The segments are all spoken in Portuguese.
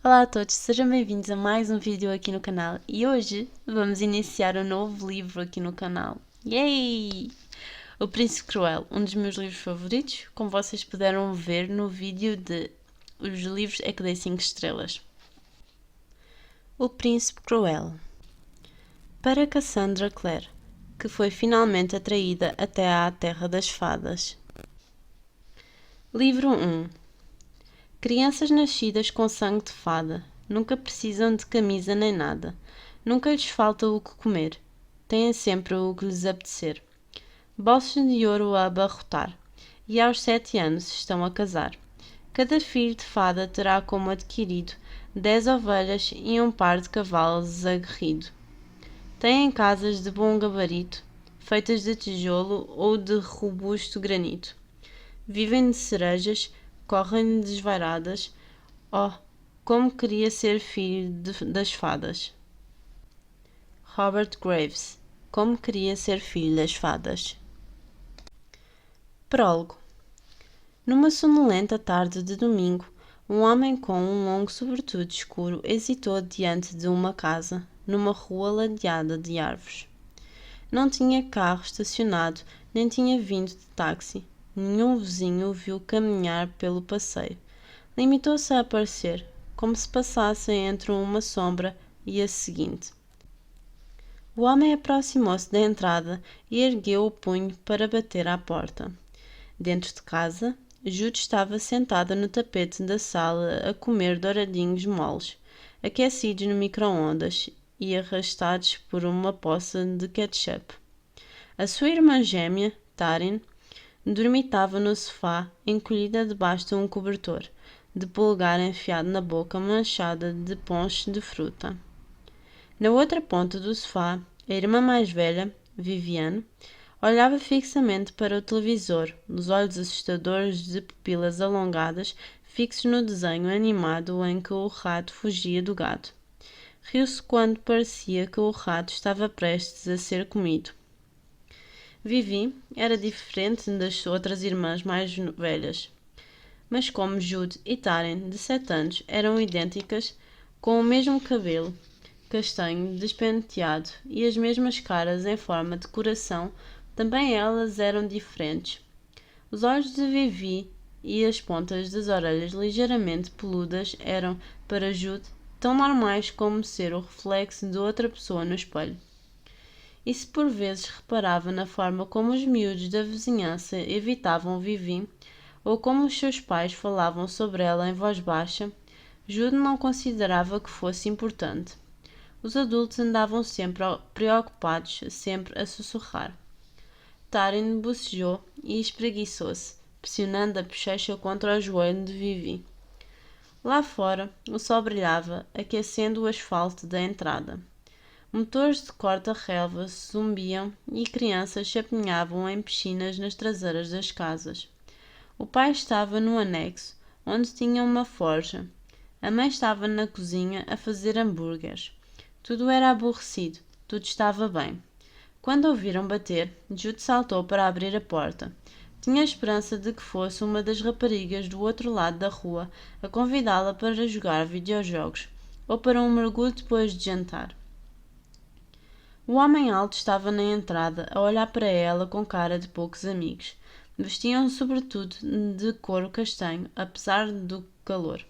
Olá a todos, sejam bem-vindos a mais um vídeo aqui no canal e hoje vamos iniciar um novo livro aqui no canal. Yay! O Príncipe Cruel, um dos meus livros favoritos, como vocês puderam ver no vídeo de Os livros é que dei 5 estrelas. O Príncipe Cruel. Para Cassandra Clare, que foi finalmente atraída até à Terra das Fadas. Livro 1. Crianças nascidas com sangue de fada nunca precisam de camisa nem nada. Nunca lhes falta o que comer. Têm sempre o que lhes apetecer. Bolsos de ouro a abarrotar. E aos 7 anos estão a casar. Cada filho de fada terá como adquirido 10 ovelhas e um par de cavalos aguerrido. Têm casas de bom gabarito, feitas de tijolo ou de robusto granito. Vivem de cerejas, correm desvairadas. Oh, como queria ser filho das fadas. Robert Graves. Como queria ser filho das fadas. Prólogo. Numa sonolenta tarde de domingo, um homem com um longo sobretudo escuro hesitou diante de uma casa, numa rua ladeada de árvores. Não tinha carro estacionado, nem tinha vindo de táxi. Nenhum vizinho o viu caminhar pelo passeio. Limitou-se a aparecer, como se passasse entre uma sombra e a seguinte. O homem aproximou-se da entrada e ergueu o punho para bater à porta. Dentro de casa, Jude estava sentada no tapete da sala a comer douradinhos moles, aquecidos no micro-ondas e arrastados por uma poça de ketchup. A sua irmã gêmea, Taryn, dormitava no sofá, encolhida debaixo de um cobertor, de polegar enfiado na boca manchada de ponche de fruta. Na outra ponta do sofá, a irmã mais velha, Viviane, olhava fixamente para o televisor, os olhos assustadores de pupilas alongadas fixos no desenho animado em que o rato fugia do gato. Riu-se quando parecia que o rato estava prestes a ser comido. Vivi era diferente das outras irmãs mais velhas, mas como Jude e Taryn, de 7 anos, eram idênticas, com o mesmo cabelo castanho despenteado e as mesmas caras em forma de coração, também elas eram diferentes. Os olhos de Vivi e as pontas das orelhas ligeiramente peludas eram, para Jude, tão normais como ser o reflexo de outra pessoa no espelho. E se por vezes reparava na forma como os miúdos da vizinhança evitavam Vivi, ou como os seus pais falavam sobre ela em voz baixa, Jude não considerava que fosse importante. Os adultos andavam sempre preocupados, sempre a sussurrar. Taryn bocejou e espreguiçou-se, pressionando a bochecha contra o joelho de Vivi. Lá fora, o sol brilhava, aquecendo o asfalto da entrada. Motores de corta-relva zumbiam e crianças chapinhavam em piscinas nas traseiras das casas. O pai estava no anexo, onde tinha uma forja. A mãe estava na cozinha a fazer hambúrgueres. Tudo era aborrecido, tudo estava bem. Quando ouviram bater, Jude saltou para abrir a porta. Tinha a esperança de que fosse uma das raparigas do outro lado da rua a convidá-la para jogar videojogos ou para um mergulho depois de jantar. O homem alto estava na entrada a olhar para ela com cara de poucos amigos. Vestiam sobretudo de couro castanho, apesar do calor.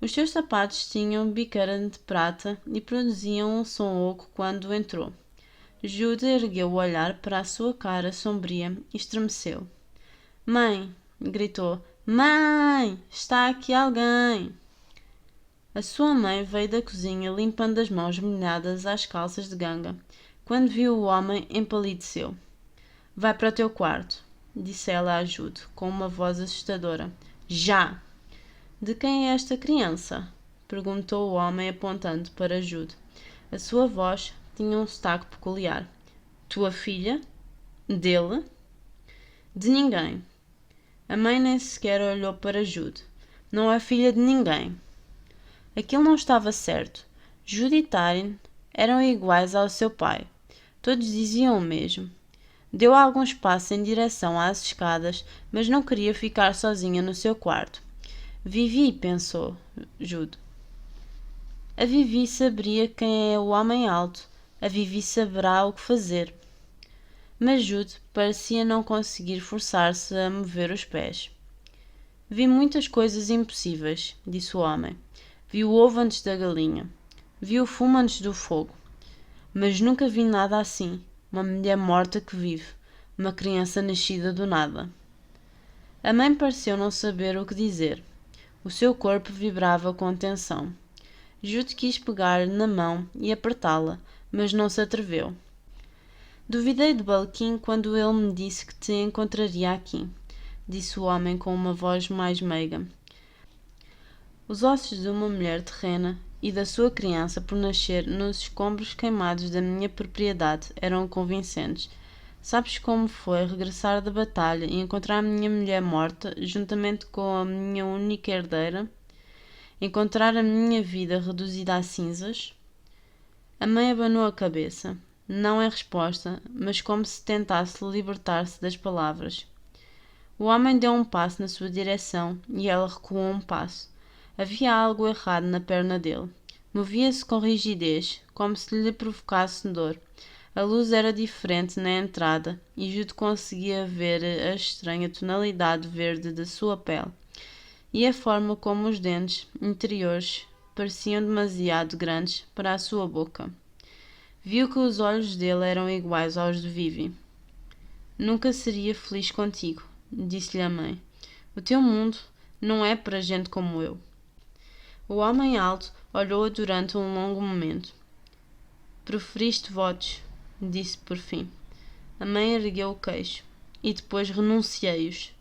Os seus sapatos tinham biqueira de prata e produziam um som oco quando entrou. Jude ergueu o olhar para a sua cara sombria e estremeceu. « Mãe! » gritou. « Mãe! Está aqui alguém! » A sua mãe veio da cozinha limpando as mãos molhadas às calças de ganga. Quando viu o homem, empalideceu. « Vai para o teu quarto » disse ela a Jude, com uma voz assustadora. « Já! » « De quem é esta criança? » perguntou o homem apontando para Jude. A sua voz tinha um sotaque peculiar. « Tua filha? Dele? » « De ninguém. » A mãe nem sequer olhou para Jude. « Não é filha de ninguém. » Aquilo não estava certo. Jude e Taryn eram iguais ao seu pai. Todos diziam o mesmo. Deu alguns passos em direção às escadas, mas não queria ficar sozinha no seu quarto. Vivi, pensou Jude. A Vivi saberia quem é o homem alto. A Vivi saberá o que fazer. Mas Jude parecia não conseguir forçar-se a mover os pés. Vi muitas coisas impossíveis, disse o homem. Vi o ovo antes da galinha. Vi o fumo antes do fogo. Mas nunca vi nada assim. Uma mulher morta que vive. Uma criança nascida do nada. A mãe pareceu não saber o que dizer. O seu corpo vibrava com tensão. Jude quis pegar-lhe na mão e apertá-la, mas não se atreveu. Duvidei de Balquim quando ele me disse que te encontraria aqui, disse o homem com uma voz mais meiga. Os ossos de uma mulher terrena e da sua criança por nascer nos escombros queimados da minha propriedade eram convincentes. Sabes como foi regressar da batalha e encontrar a minha mulher morta, juntamente com a minha única herdeira? Encontrar a minha vida reduzida a cinzas? A mãe abanou a cabeça. Não é resposta, mas como se tentasse libertar-se das palavras. O homem deu um passo na sua direção e ela recuou um passo. Havia algo errado na perna dele. Movia-se com rigidez, como se lhe provocasse dor. A luz era diferente na entrada e Jude conseguia ver a estranha tonalidade verde da sua pele e a forma como os dentes interiores pareciam demasiado grandes para a sua boca. Viu que os olhos dele eram iguais aos de Vivi. Nunca seria feliz contigo, disse-lhe a mãe. O teu mundo não é para gente como eu. O homem alto olhou-a durante um longo momento. Proferiste votos, disse por fim. A mãe ergueu o queixo. E depois renunciei-os.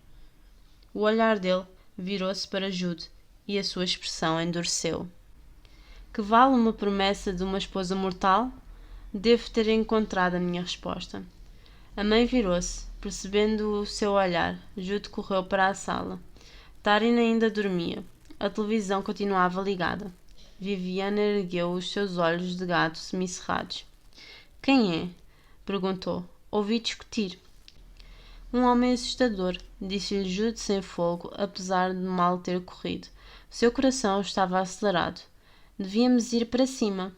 O olhar dele virou-se para Jude e a sua expressão endureceu. Que vale uma promessa de uma esposa mortal? Devo ter encontrado a minha resposta. A mãe virou-se. Percebendo o seu olhar, Jude correu para a sala. Tarin ainda dormia. A televisão continuava ligada. Viviana ergueu os seus olhos de gato semicerrados. Quem é? Perguntou. Ouvi discutir. Um homem assustador, disse-lhe Jude sem fogo, apesar de mal ter corrido. Seu coração estava acelerado. Devíamos ir para cima.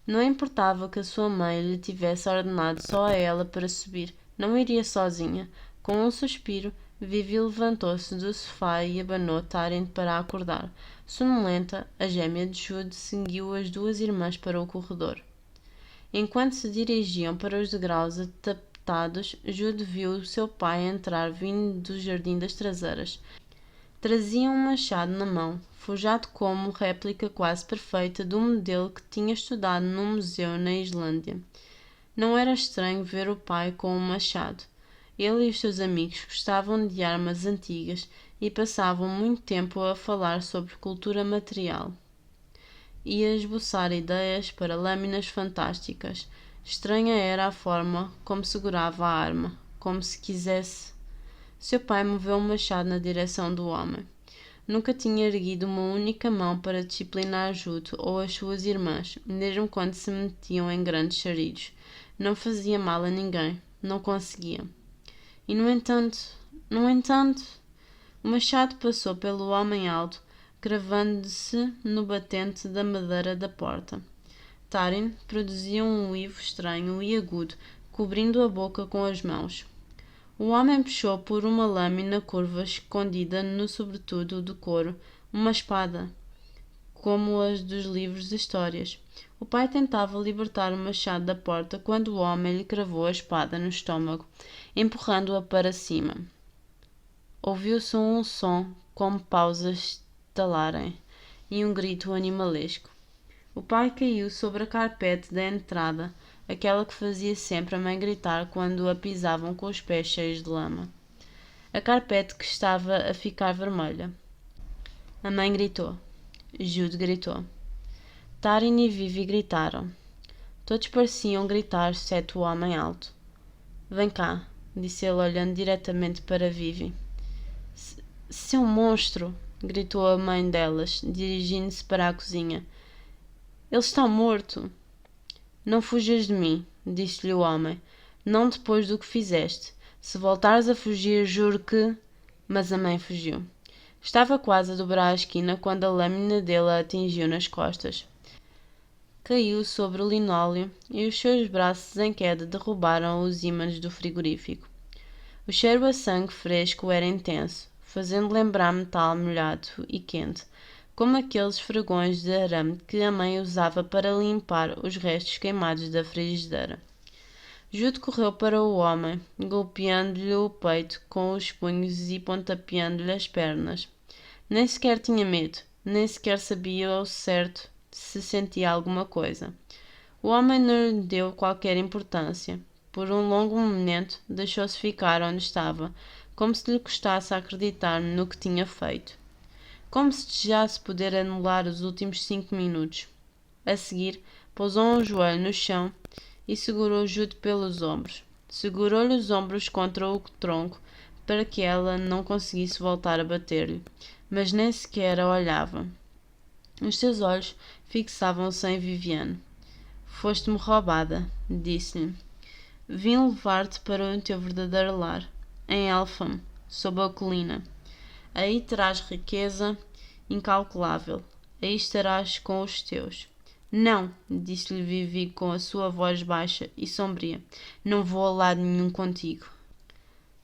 Não importava que a sua mãe lhe tivesse ordenado só a ela para subir. Não iria sozinha. Com um suspiro, Vivi levantou-se do sofá e abanou Tarin para a acordar. Sonolenta, a gêmea de Jude seguiu as duas irmãs para o corredor. Enquanto se dirigiam para os degraus atapetados, Jude viu o seu pai entrar vindo do jardim das traseiras. Trazia um machado na mão, forjado como réplica quase perfeita do modelo que tinha estudado num museu na Islândia. Não era estranho ver o pai com um machado. Ele e os seus amigos gostavam de armas antigas e passavam muito tempo a falar sobre cultura material e a esboçar ideias para lâminas fantásticas. Estranha era a forma como segurava a arma, como se quisesse. Seu pai moveu o machado na direção do homem. Nunca tinha erguido uma única mão para disciplinar Jude ou as suas irmãs, mesmo quando se metiam em grandes charidos. Não fazia mal a ninguém. Não conseguia. E, no entanto, o machado passou pelo homem alto, cravando-se no batente da madeira da porta. Tarin produzia um uivo estranho e agudo, cobrindo a boca com as mãos. O homem puxou por uma lâmina curva escondida no sobretudo de couro, uma espada, como as dos livros de histórias. O pai tentava libertar o machado da porta quando o homem lhe cravou a espada no estômago, empurrando-a para cima. Ouviu-se um som como pausas estalarem e um grito animalesco. O pai caiu sobre a carpete da entrada, aquela que fazia sempre a mãe gritar quando a pisavam com os pés cheios de lama. A carpete que estava a ficar vermelha. A mãe gritou. Jude gritou. Tarin e Vivi gritaram. Todos pareciam gritar, exceto o homem alto. Vem cá, disse ele olhando diretamente para Vivi. Seu monstro! Gritou a mãe delas, dirigindo-se para a cozinha. Ele está morto! Não fujas de mim, disse-lhe o homem. Não depois do que fizeste. Se voltares a fugir, juro que... Mas a mãe fugiu. Estava quase a dobrar a esquina quando a lâmina dele a atingiu nas costas. caiu sobre o linóleo e os seus braços em queda derrubaram os ímãs do frigorífico. O cheiro a sangue fresco era intenso, fazendo lembrar metal molhado e quente, como aqueles esfregões de arame que a mãe usava para limpar os restos queimados da frigideira. Jude correu para o homem, golpeando-lhe o peito com os punhos e pontapeando-lhe as pernas. Nem sequer tinha medo, nem sequer sabia ao certo se sentia alguma coisa. O homem não lhe deu qualquer importância. Por um longo momento, deixou-se ficar onde estava, como se lhe custasse acreditar no que tinha feito. Como se desejasse poder anular os últimos 5 minutos. A seguir, pousou um joelho no chão e segurou Jude pelos ombros. Segurou-lhe os ombros contra o tronco para que ela não conseguisse voltar a bater-lhe, mas nem sequer a olhava. Os seus olhos fixavam-se em Viviane. Foste-me roubada, disse-lhe. Vim levar-te para o teu verdadeiro lar, em Elpham, sob a colina. Aí terás riqueza incalculável. Aí estarás com os teus. Não, disse-lhe Vivi com a sua voz baixa e sombria. Não vou a lado nenhum contigo.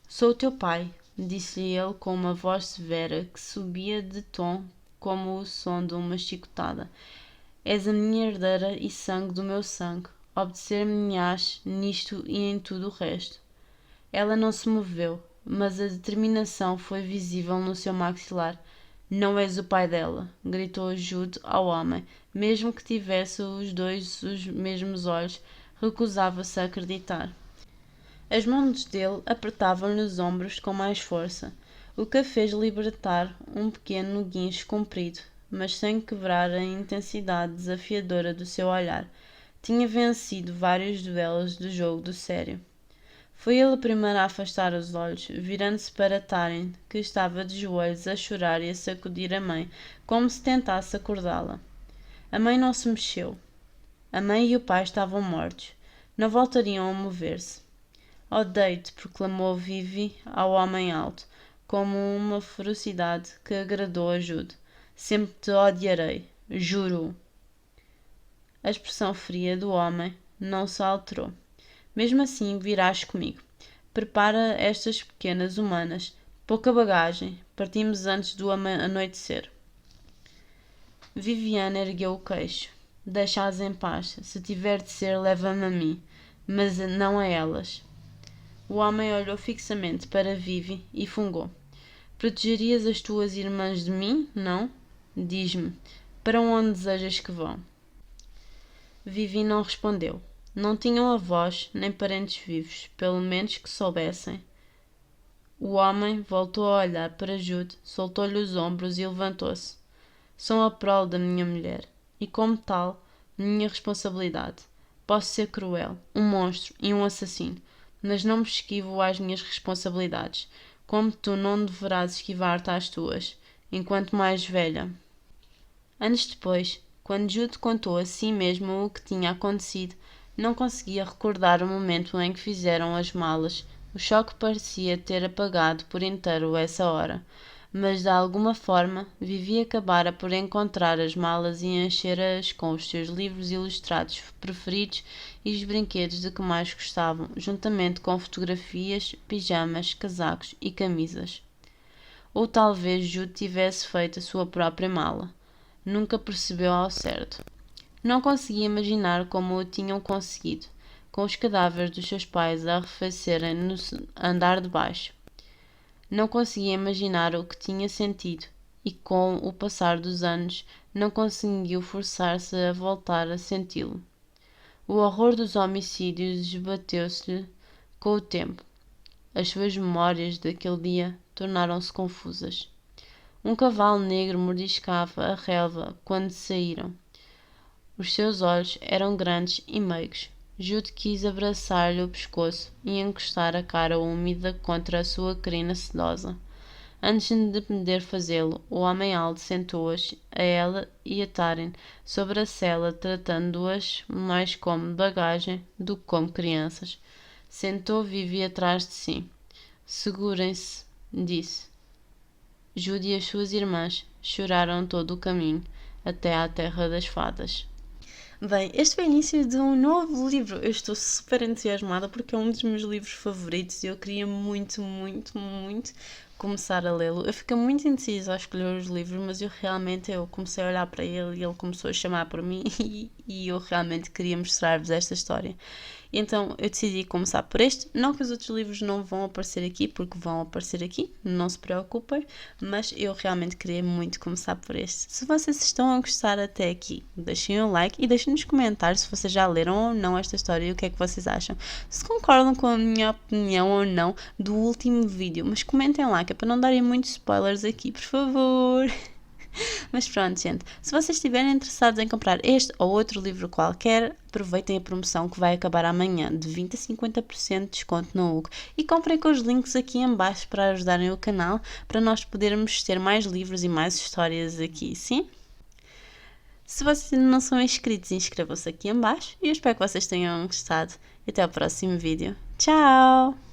Sou o teu pai, disse-lhe ele com uma voz severa que subia de tom como o som de uma chicotada. És a minha herdeira e sangue do meu sangue. Obedecer-me-ás nisto e em tudo o resto. Ela não se moveu, mas a determinação foi visível no seu maxilar. Não és o pai dela, gritou Jude ao homem. Mesmo que tivesse os dois os mesmos olhos, recusava-se a acreditar. As mãos dele apertavam-lhe os ombros com mais força, o que a fez libertar um pequeno guincho comprido, mas sem quebrar a intensidade desafiadora do seu olhar. Tinha vencido vários duelos do jogo do sério. Foi ele o primeiro a afastar os olhos, virando-se para Taryn, que estava de joelhos a chorar e a sacudir a mãe, como se tentasse acordá-la. A mãe não se mexeu. A mãe e o pai estavam mortos. Não voltariam a mover-se. Odeio-te, proclamou Vivi ao homem alto, como uma ferocidade que agradou a Jude. Sempre te odiarei, juro-o. A expressão fria do homem não se alterou. Mesmo assim, virás comigo. Prepara estas pequenas humanas. Pouca bagagem. Partimos antes do anoitecer. Viviane ergueu o queixo. Deixa-as em paz. Se tiver de ser, leva-me a mim. Mas não a elas. O homem olhou fixamente para Vivi e fungou. Protegerias as tuas irmãs de mim, não? Diz-me, para onde desejas que vão? Vivi não respondeu. Não tinham avós nem parentes vivos, pelo menos que soubessem. O homem voltou a olhar para Jude, soltou-lhe os ombros e levantou-se. São a prole da minha mulher, e como tal, minha responsabilidade. Posso ser cruel, um monstro e um assassino, mas não me esquivo às minhas responsabilidades, como tu não deverás esquivar-te às tuas, enquanto mais velha. Anos depois, quando Jude contou a si mesmo o que tinha acontecido, não conseguia recordar o momento em que fizeram as malas. O choque parecia ter apagado por inteiro essa hora, mas de alguma forma Vivi acabara por encontrar as malas e encher-as com os seus livros ilustrados preferidos e os brinquedos de que mais gostavam, juntamente com fotografias, pijamas, casacos e camisas. Ou talvez Jude tivesse feito a sua própria mala. Nunca percebeu ao certo. Não conseguia imaginar como o tinham conseguido, com os cadáveres dos seus pais a arrefecerem no andar de baixo. Não conseguia imaginar o que tinha sentido e, com o passar dos anos, não conseguiu forçar-se a voltar a senti-lo. O horror dos homicídios esbateu-se-lhe com o tempo. As suas memórias daquele dia tornaram-se confusas. Um cavalo negro mordiscava a relva quando saíram. Os seus olhos eram grandes e meigos. Jude quis abraçar-lhe o pescoço e encostar a cara úmida contra a sua crina sedosa. Antes de poder fazê-lo, o homem alto sentou-as, a ela e a Taryn, sobre a sela, tratando-as mais como bagagem do que como crianças. Sentou Vivi atrás de si. Segurem-se, disse. Jude e as suas irmãs choraram todo o caminho, até à terra das fadas. Bem, este foi o início de um novo livro. Eu estou super entusiasmada porque é um dos meus livros favoritos e eu queria muito, muito, muito começar a lê-lo. Eu fiquei muito indecisa a escolher os livros, mas eu comecei a olhar para ele e ele começou a chamar por mim e eu realmente queria mostrar-vos esta história. Então eu decidi começar por este. Não que os outros livros não vão aparecer aqui, porque vão aparecer aqui, não se preocupem, mas eu realmente queria muito começar por este. Se vocês estão a gostar até aqui, deixem um like e deixem nos comentários se vocês já leram ou não esta história e o que é que vocês acham. Se concordam com a minha opinião ou não do último vídeo, mas comentem lá, que é para não darem muitos spoilers aqui, por favor. Mas pronto, gente, se vocês estiverem interessados em comprar este ou outro livro qualquer, aproveitem a promoção que vai acabar amanhã, de 20 a 50% de desconto no Hugo. E comprem com os links aqui em baixo para ajudarem o canal, para nós podermos ter mais livros e mais histórias aqui, sim? Se vocês ainda não são inscritos, inscrevam-se aqui em baixo e eu espero que vocês tenham gostado. E até ao próximo vídeo. Tchau!